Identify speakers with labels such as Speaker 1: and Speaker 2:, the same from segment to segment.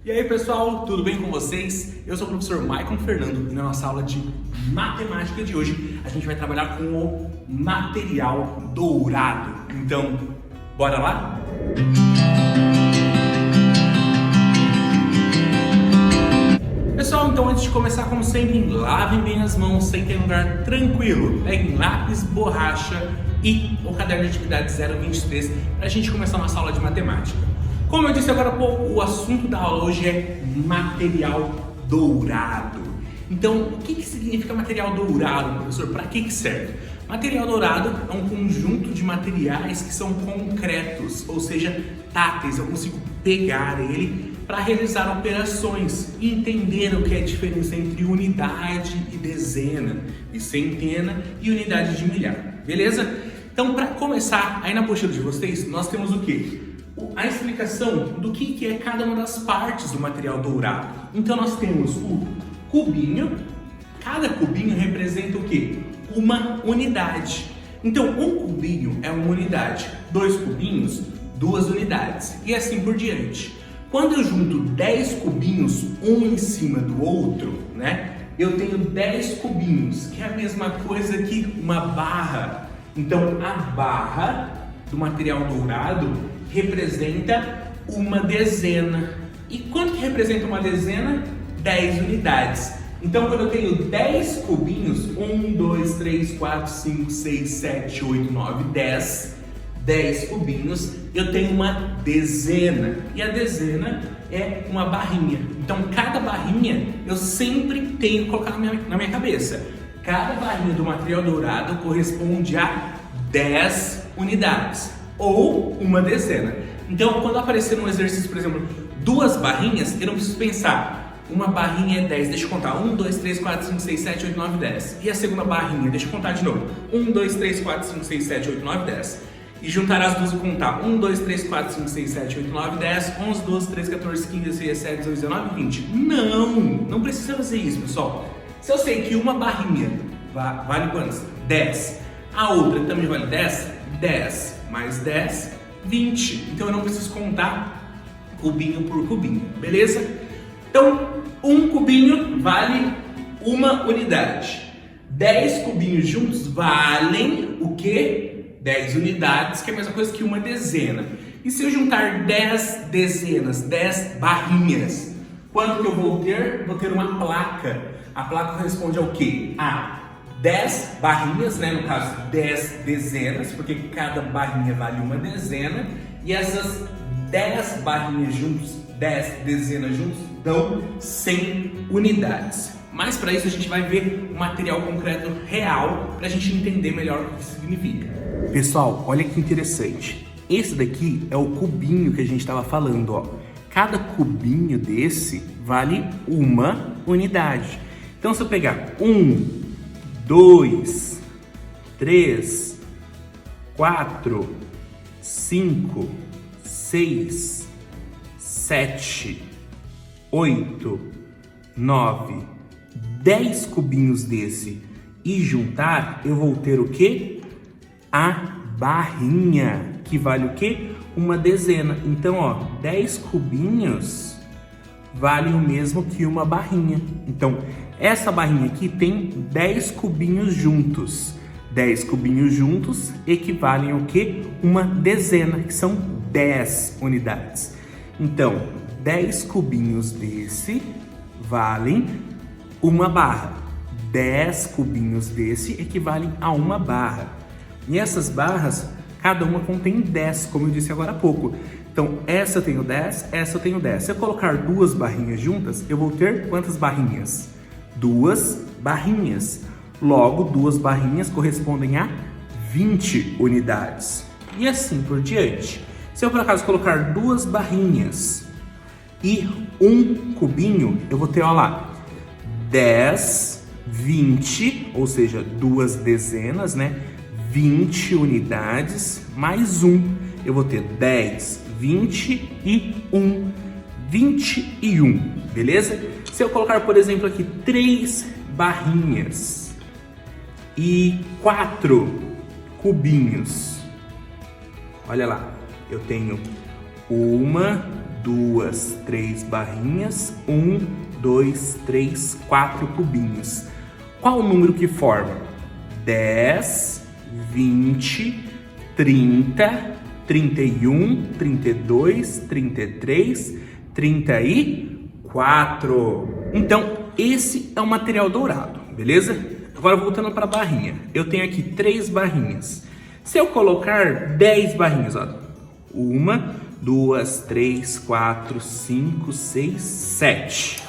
Speaker 1: E aí pessoal, tudo bem com vocês? Eu sou o professor Maicon Fernando e na nossa aula de matemática de hoje a gente vai trabalhar com o material dourado. Então, bora lá? Pessoal, então antes de começar, como sempre, lavem bem as mãos, sentem em um lugar tranquilo, peguem lápis, borracha e o caderno de atividade 023 para a gente começar a nossa aula de matemática. Como eu disse agora há pouco, o assunto da aula hoje é material dourado. Então, o que significa material dourado, professor? Para que serve? Material dourado é um conjunto de materiais que são concretos, ou seja, táteis. Eu consigo pegar ele para realizar operações e entender o que é a diferença entre unidade e dezena, e centena e unidade de milhar. Beleza? Então, para começar, aí na apostila de vocês, nós temos o quê? A explicação do que é cada uma das partes do material dourado. Então nós temos o cubinho, cada cubinho representa o quê? Uma unidade. Então um cubinho é uma unidade, 2 cubinhos, 2 unidades e assim por diante. Quando eu junto 10 cubinhos, um em cima do outro, né? Eu tenho 10 cubinhos, que é a mesma coisa que uma barra. Então a barra do material dourado representa uma dezena. E quanto que representa uma dezena? 10 unidades. Então, quando eu tenho 10 cubinhos, 1, 2, 3, 4, 5, 6, 7, 8, 9, 10, 10 cubinhos, eu tenho uma dezena. E a dezena é uma barrinha. Então, cada barrinha eu sempre tenho que colocar na minha cabeça. Cada barrinha do material dourado corresponde a 10 unidades. Ou uma dezena. Então, quando aparecer no exercício, por exemplo, 2 barrinhas, eu não preciso pensar. Uma barrinha é 10, deixa eu contar. 1, 2, 3, 4, 5, 6, 7, 8, 9, 10. E a segunda barrinha, deixa eu contar de novo. 1, 2, 3, 4, 5, 6, 7, 8, 9, 10. E juntar as duas e contar. 1, 2, 3, 4, 5, 6, 7, 8, 9, 10, 11, 12, 13, 14, 15, 16, 17, 18, 19, 20. Não precisa fazer isso, pessoal. Se eu sei que uma barrinha vale quantos? 10. A outra também vale 10? 10. Mais 10, 20. Então eu não preciso contar cubinho por cubinho, beleza? Então, um cubinho vale uma unidade. 10 cubinhos juntos valem o quê? 10 unidades, que é a mesma coisa que uma dezena. E se eu juntar 10 dezenas, 10 barrinhas, quanto que eu vou ter? Vou ter uma placa. A placa corresponde ao quê? A 10 barrinhas, né? No caso 10 dezenas, porque cada barrinha vale uma dezena, e essas 10 barrinhas juntos, 10 dezenas juntos, dão 100 unidades. Mas para isso a gente vai ver um material concreto real para a gente entender melhor o que isso significa. Pessoal, olha que interessante. Esse daqui é o cubinho que a gente estava falando, ó. Cada cubinho desse vale uma unidade. Então se eu pegar 2, 3, 4, 5, 6, 7, 8, 9, 10 cubinhos desse e juntar, eu vou ter o quê? A barrinha, que vale o quê? Uma dezena. Então, ó, 10 cubinhos vale o mesmo que uma barrinha. Então, essa barrinha aqui tem 10 cubinhos juntos. 10 cubinhos juntos equivalem ao quê? Uma dezena, que são 10 unidades. Então, 10 cubinhos desse valem uma barra. 10 cubinhos desse equivalem a uma barra. E essas barras, cada uma contém 10, como eu disse agora há pouco. Então, essa eu tenho 10, essa eu tenho 10. Se eu colocar 2 barrinhas juntas, eu vou ter quantas barrinhas? 2 barrinhas. Logo, 2 barrinhas correspondem a 20 unidades. E assim por diante. Se eu, por acaso, colocar 2 barrinhas e um cubinho, eu vou ter, ó lá, 10, 20, ou seja, 2 dezenas, né? 20 unidades, mais 1. Eu vou ter 10, 20 e 1. 21, beleza? Se eu colocar, por exemplo, aqui 3 barrinhas e 4 cubinhos, olha lá, eu tenho 1, 2, 3 barrinhas, 1, 2, 3, 4 cubinhos. Qual o número que forma? 10, 20, 30, 31, 32, 33, 34. Então, esse é o material dourado, beleza? Agora voltando para a barrinha. Eu tenho aqui 3 barrinhas. Se eu colocar 10 barrinhas, ó. 1, 2, 3, 4, 5, 6, 7,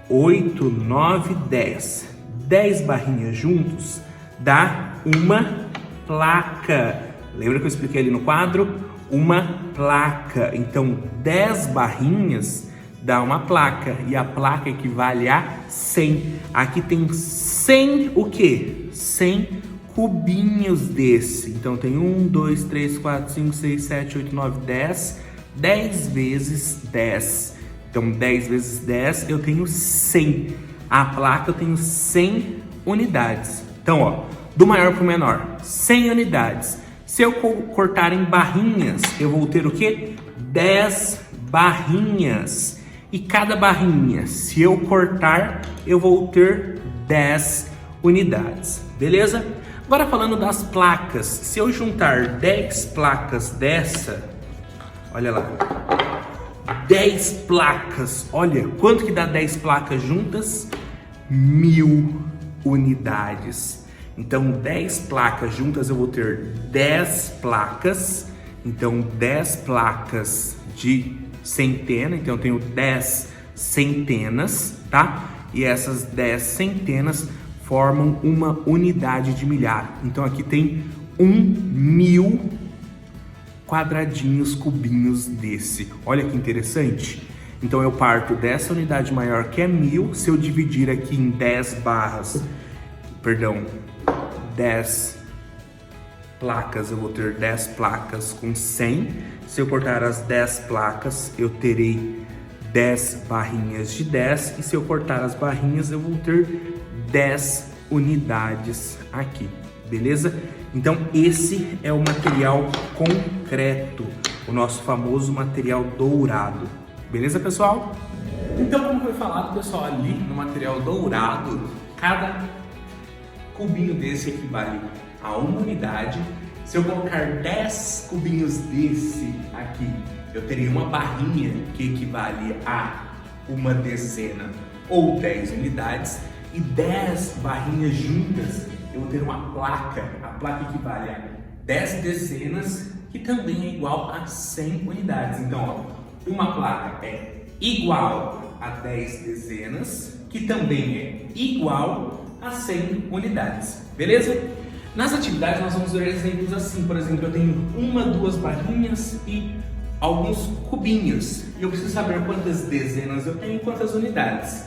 Speaker 1: 8, 9, 10. 10 barrinhas juntos dá uma placa. Lembra que eu expliquei ali no quadro? Uma placa. Então, 10 barrinhas dá uma placa. E a placa equivale a 100. Aqui tem 100 o quê? 100 cubinhos desse. Então, tem 1, 2, 3, 4, 5, 6, 7, 8, 9, 10. 10 vezes 10. Então, 10 vezes 10, eu tenho 100. A placa eu tenho 100 unidades. Então, ó, do maior para o menor, 100 unidades. Se eu cortar em barrinhas, eu vou ter o quê? 10 barrinhas. E cada barrinha, se eu cortar, eu vou ter 10 unidades. Beleza? Agora falando das placas, se eu juntar 10 placas dessa, olha lá, 10 placas, olha quanto que dá 10 placas juntas? 1000 unidades. Então 10 placas juntas eu vou ter 10 placas, então 10 placas de centena, então eu tenho 10 centenas, tá? E essas 10 centenas formam uma unidade de milhar. Então aqui tem 1000 quadradinhos, cubinhos desse. Olha que interessante. Então eu parto dessa unidade maior que é 1000, se eu dividir aqui em 10 barras, 10 placas, eu vou ter 10 placas com 100. Se eu cortar as 10 placas, eu terei 10 barrinhas de 10. E se eu cortar as barrinhas, eu vou ter 10 unidades aqui, beleza? Então esse é o material concreto, o nosso famoso material dourado. Beleza, pessoal? Então, como foi falado, pessoal, ali no material dourado, cada cubinho desse equivale a uma unidade. Se eu colocar 10 cubinhos desse aqui, eu teria uma barrinha que equivale a uma dezena ou 10 unidades. E 10 barrinhas juntas, eu vou ter uma placa. A placa equivale a 10 dezenas, que também é igual a 100 unidades. Então, ó, uma placa é igual a 10 dezenas, que também é igual a 100 unidades, beleza? Nas atividades nós vamos ver exemplos assim, por exemplo, eu tenho 1, 2 barrinhas e alguns cubinhos. E eu preciso saber quantas dezenas eu tenho e quantas unidades.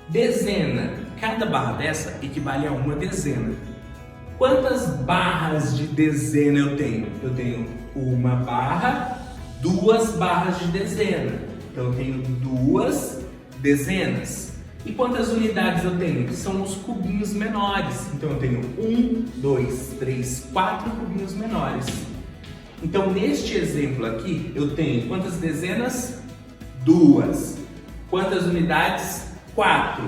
Speaker 1: Dezena, cada barra dessa equivale a uma dezena. Quantas barras de dezena eu tenho? Eu tenho uma barra, 2 barras de dezena. Então eu tenho 2 dezenas. E quantas unidades eu tenho? São os cubinhos menores. Então eu tenho 1, 2, 3, 4 cubinhos menores. Então neste exemplo aqui eu tenho quantas dezenas? 2. Quantas unidades? 4.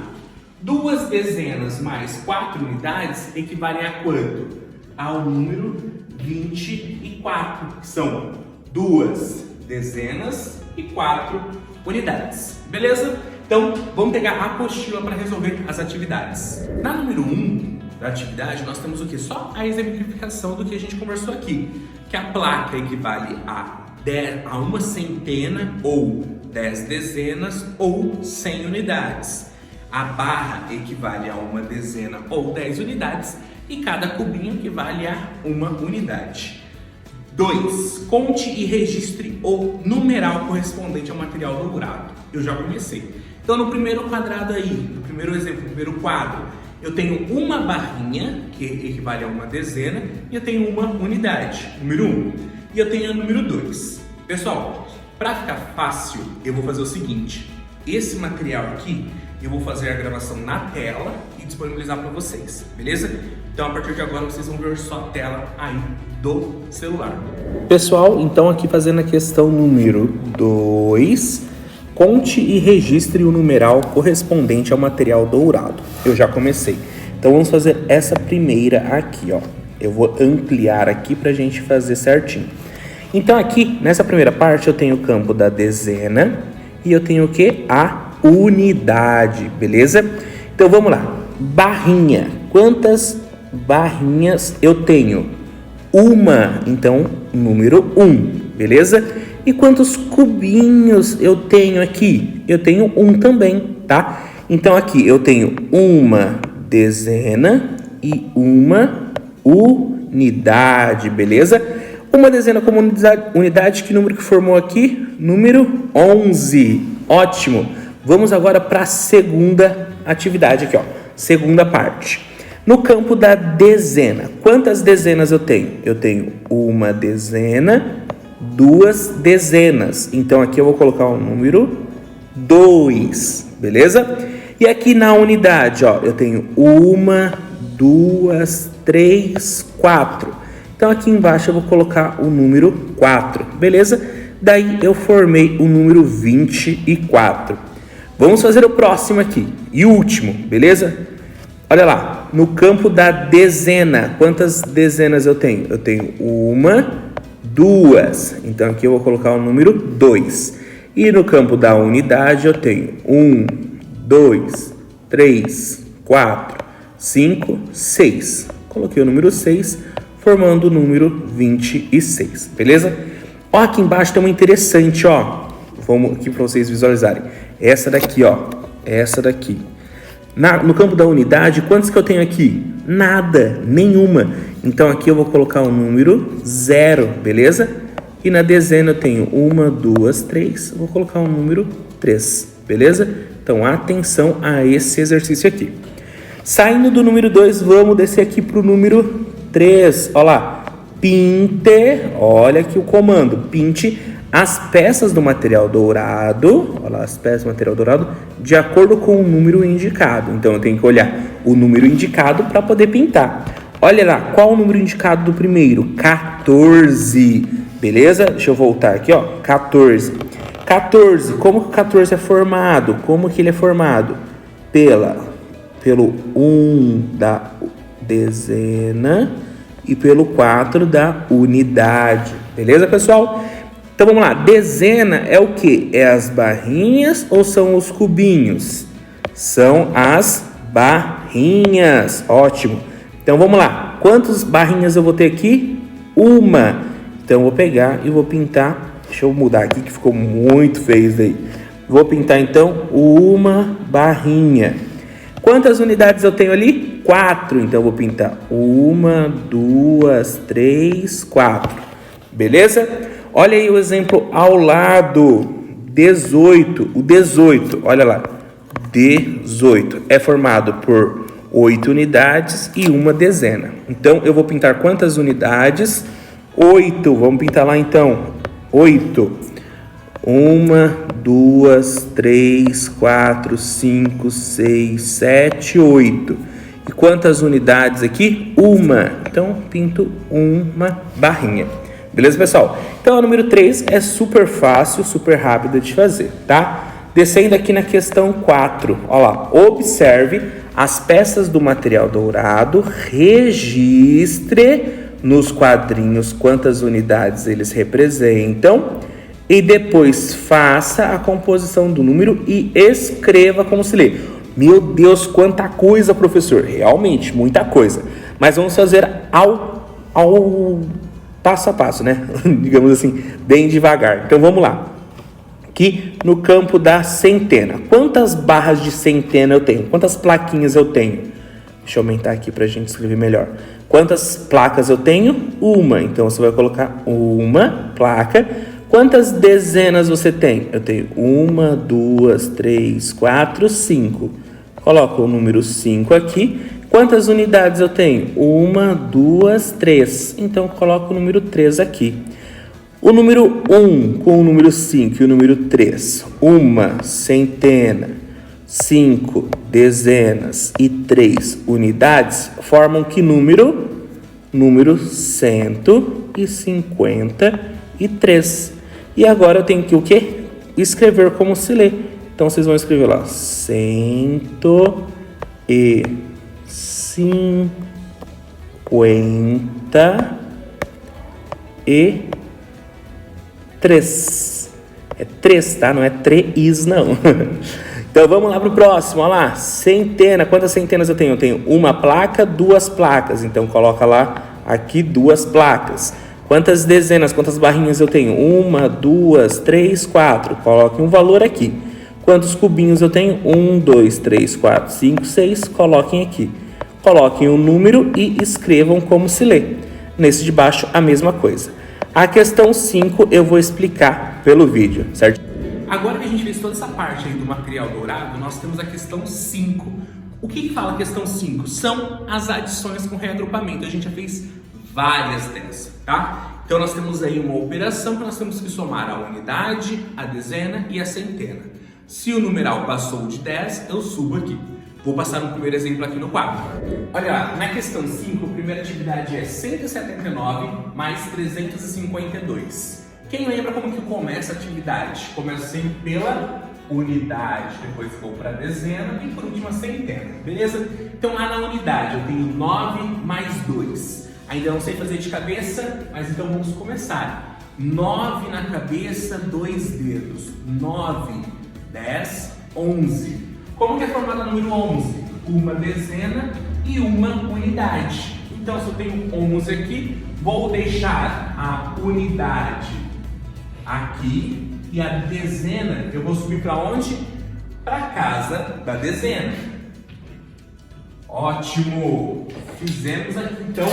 Speaker 1: 2 dezenas mais 4 unidades equivalem a quanto? Ao número 24, que são 2 dezenas e 4 unidades. Beleza? Então, vamos pegar a apostila para resolver as atividades. Na número 1 da atividade, nós temos o que? Só a exemplificação do que a gente conversou aqui. Que a placa equivale a uma centena ou 10 dezenas ou 100 unidades. A barra equivale a uma dezena ou 10 unidades e cada cubinho equivale a uma unidade. 2. Conte e registre o numeral correspondente ao material dourado. Eu já comecei. Então, no primeiro quadrado aí, no primeiro exemplo, no primeiro quadro, eu tenho uma barrinha, que equivale a uma dezena, e eu tenho uma unidade, número 1. E eu tenho o número 2. Pessoal, para ficar fácil, eu vou fazer o seguinte. esse material aqui, eu vou fazer a gravação na tela e disponibilizar para vocês, beleza? Então a partir de agora vocês vão ver só a tela aí do celular. Pessoal, então aqui fazendo a questão número 2, conte e registre o numeral correspondente ao material dourado. Eu já comecei. Então vamos fazer essa primeira aqui, ó. Eu vou ampliar aqui pra gente fazer certinho. Então aqui, nessa primeira parte, eu tenho o campo da dezena e eu tenho o que? A unidade, beleza? Então vamos lá. Barrinha. Quantas barrinhas eu tenho? Uma, então número 1, beleza? E quantos cubinhos eu tenho aqui? Eu tenho 1 também, tá? Então aqui eu tenho uma dezena e uma unidade, beleza? Uma dezena como unidade, que número que formou aqui? Número 11, ótimo. Vamos agora para a segunda atividade aqui, ó. Segunda parte. No campo da dezena, quantas dezenas eu tenho? Eu tenho uma dezena, 2 dezenas. Então aqui eu vou colocar o número 2, beleza? E aqui na unidade, ó, eu tenho 1, 2, 3, 4. Então aqui embaixo eu vou colocar o número 4, beleza? Daí eu formei o número 24. Vamos fazer o próximo aqui e o último, beleza? Olha lá, no campo da dezena, quantas dezenas eu tenho? Eu tenho 1, 2. Então aqui eu vou colocar o número 2. E no campo da unidade eu tenho 1, 2, 3, 4, 5, 6. Coloquei o número 6, formando o número 26, beleza? Ó, aqui embaixo tem uma interessante, ó. Vamos aqui para vocês visualizarem. Essa daqui, ó. Essa daqui. No campo da unidade, quantos que eu tenho aqui? Nada, nenhuma. Então aqui eu vou colocar o número 0, beleza? E na dezena eu tenho 1, 2, 3. Vou colocar o número 3, beleza? Então atenção a esse exercício aqui. Saindo do número 2, vamos descer aqui para o número 3. Olha lá. Pinte, olha aqui o comando. Pinte as peças do material dourado, olha lá, as peças do material dourado, de acordo com o número indicado. Então eu tenho que olhar o número indicado para poder pintar. Olha lá, qual o número indicado do primeiro? 14, beleza? Deixa eu voltar aqui, ó, 14. 14, como que o 14 é formado? Como que ele é formado? Pelo 1 da dezena e pelo 4 da unidade, beleza, pessoal? Então vamos lá, dezena é o que? É as barrinhas ou são os cubinhos? São as barrinhas, ótimo. Então vamos lá, quantas barrinhas eu vou ter aqui? Uma. Então eu vou pegar e vou pintar, deixa eu mudar aqui que ficou muito feio isso daí. Vou pintar então uma barrinha. Quantas unidades eu tenho ali? 4, então eu vou pintar 1, 2, 3, 4, beleza? Olha aí o exemplo ao lado, 18, o 18, olha lá, 18 é formado por 8 unidades e uma dezena. Então, eu vou pintar quantas unidades? 8, vamos pintar lá então, 8. 1, 2, 3, 4, 5, 6, 7, 8. E quantas unidades aqui? Uma. Então, pinto uma barrinha. Beleza, pessoal? Então, o número 3 é super fácil, super rápido de fazer, tá? Descendo aqui na questão 4, olha lá. Observe as peças do material dourado, registre nos quadrinhos quantas unidades eles representam e depois faça a composição do número e escreva como se lê. Meu Deus, quanta coisa, professor! Realmente, muita coisa. Mas vamos fazer ao passo a passo, né? Digamos assim, bem devagar. Então vamos lá. Aqui no campo da centena. Quantas barras de centena eu tenho? Quantas plaquinhas eu tenho? Deixa eu aumentar aqui para a gente escrever melhor. Quantas placas eu tenho? Uma. Então você vai colocar uma placa. Quantas dezenas você tem? Eu tenho 1, 2, 3, 4, 5. Coloco o número 5 aqui. Quantas unidades eu tenho? 1, 2, 3. Então, coloco o número 3 aqui.
Speaker 2: O número 1 com o número 5 e o número 3, uma centena, 5 dezenas e 3 unidades, formam que número? Número 153. E agora eu tenho que o quê? Escrever como se lê. Então, vocês vão escrever lá, 153. É 3, tá? Não é 3, não. Então, vamos lá para o próximo. Olha lá, centena. Quantas centenas eu tenho? Eu tenho uma placa, 2 placas. Então, coloca lá, aqui, 2 placas. Quantas dezenas, quantas barrinhas eu tenho? 1, 2, 3, 4. Coloque um valor aqui. Quantos cubinhos eu tenho? 1, 2, 3, 4, 5, 6. Coloquem aqui. Coloquem um número e escrevam como se lê. Nesse de baixo, a mesma coisa. A questão 5 eu vou explicar pelo vídeo, certo?
Speaker 1: Agora que a gente fez toda essa parte aí do material dourado, nós temos a questão 5. O que fala a questão 5? São as adições com reagrupamento. A gente já fez várias dessas, tá? Então nós temos aí uma operação que nós temos que somar a unidade, a dezena e a centena. Se o numeral passou de 10, eu subo aqui. Vou passar um primeiro exemplo aqui no quadro. Olha lá, na questão 5, a primeira atividade é 179 mais 352. Quem lembra como que começa a atividade? Começa sempre pela unidade, depois vou para a dezena e por último a centena, beleza? Então lá na unidade eu tenho 9 mais 2. Ainda não sei fazer de cabeça, mas então vamos começar. 9 na cabeça, 2 dedos. 9, 10, 11. Como que é formado o número 11? Uma dezena e uma unidade. Então, se eu tenho 11 aqui, vou deixar a unidade aqui e a dezena, eu vou subir para onde? Para a casa da dezena. Ótimo! Fizemos aqui, então,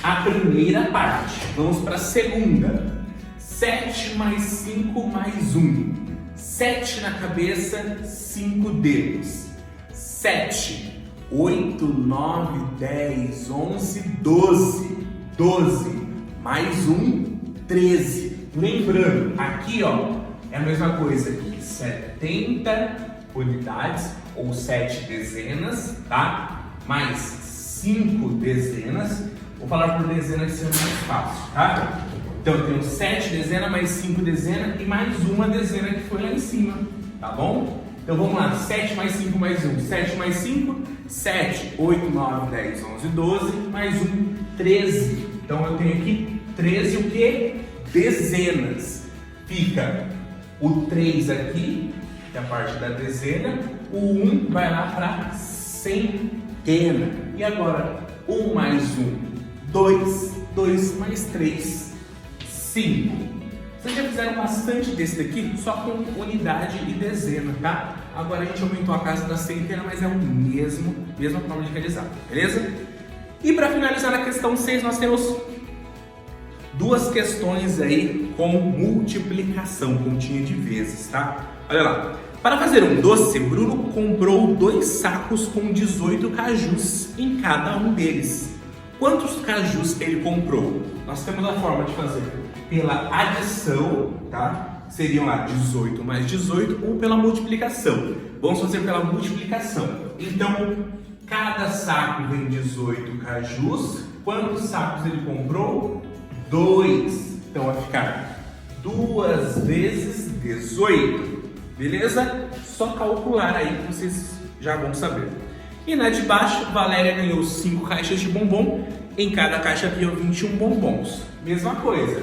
Speaker 1: a primeira parte. Vamos para a segunda. 7 mais 5 mais 1. 7 na cabeça, 5 dedos. 7, 8, 9, 10, 11, 12. 12 mais 1, 13. Lembrando, aqui ó, é a mesma coisa aqui. 70 unidades ou 7 dezenas, tá? Mais 5 dezenas. Vou falar por dezena que seja mais fácil, tá? Então eu tenho 7 dezenas mais 5 dezenas e mais uma dezena que foi lá em cima, tá bom? Então vamos lá, 7 mais 5 mais 1, 7 mais 5, 7, 8, 9, 10, 11, 12, mais 1, 13. Então eu tenho aqui 13 o quê? Dezenas. Fica o 3 aqui, que é a parte da dezena, o 1 vai lá para centena. E agora, 1 mais 1, 2, 2 mais 3, 5. Vocês já fizeram bastante desse daqui, só com unidade e dezena, tá? Agora a gente aumentou a casa da centena, mas é o mesma forma de realizar, beleza? E para finalizar na questão 6, nós temos duas questões aí com multiplicação, continha de vezes, tá? Olha lá. Para fazer um doce, Bruno comprou 2 sacos com 18 cajus em cada um deles. Quantos cajus ele comprou? Nós temos a forma de fazer pela adição, tá? Seriam lá 18 mais 18 ou pela multiplicação. Vamos fazer pela multiplicação. Então, cada saco vem 18 cajus. Quantos sacos ele comprou? 2. Então vai ficar 2 vezes 18. Beleza? Só calcular aí que vocês já vão saber. E na de baixo, Valéria ganhou 5 caixas de bombom. Em cada caixa havia 21 bombons. Mesma coisa.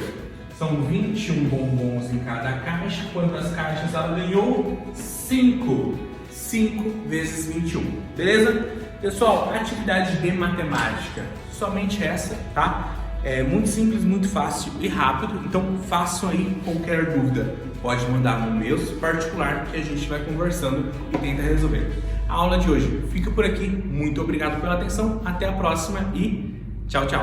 Speaker 1: São 21 bombons em cada caixa. Quantas caixas ela ganhou? 5. 5 vezes 21. Beleza? Pessoal, atividade de matemática. Somente essa, tá? É muito simples, muito fácil e rápido. Então façam aí qualquer dúvida. Pode mandar no meu particular que a gente vai conversando e tenta resolver. A aula de hoje fica por aqui. Muito obrigado pela atenção. Até a próxima e tchau, tchau.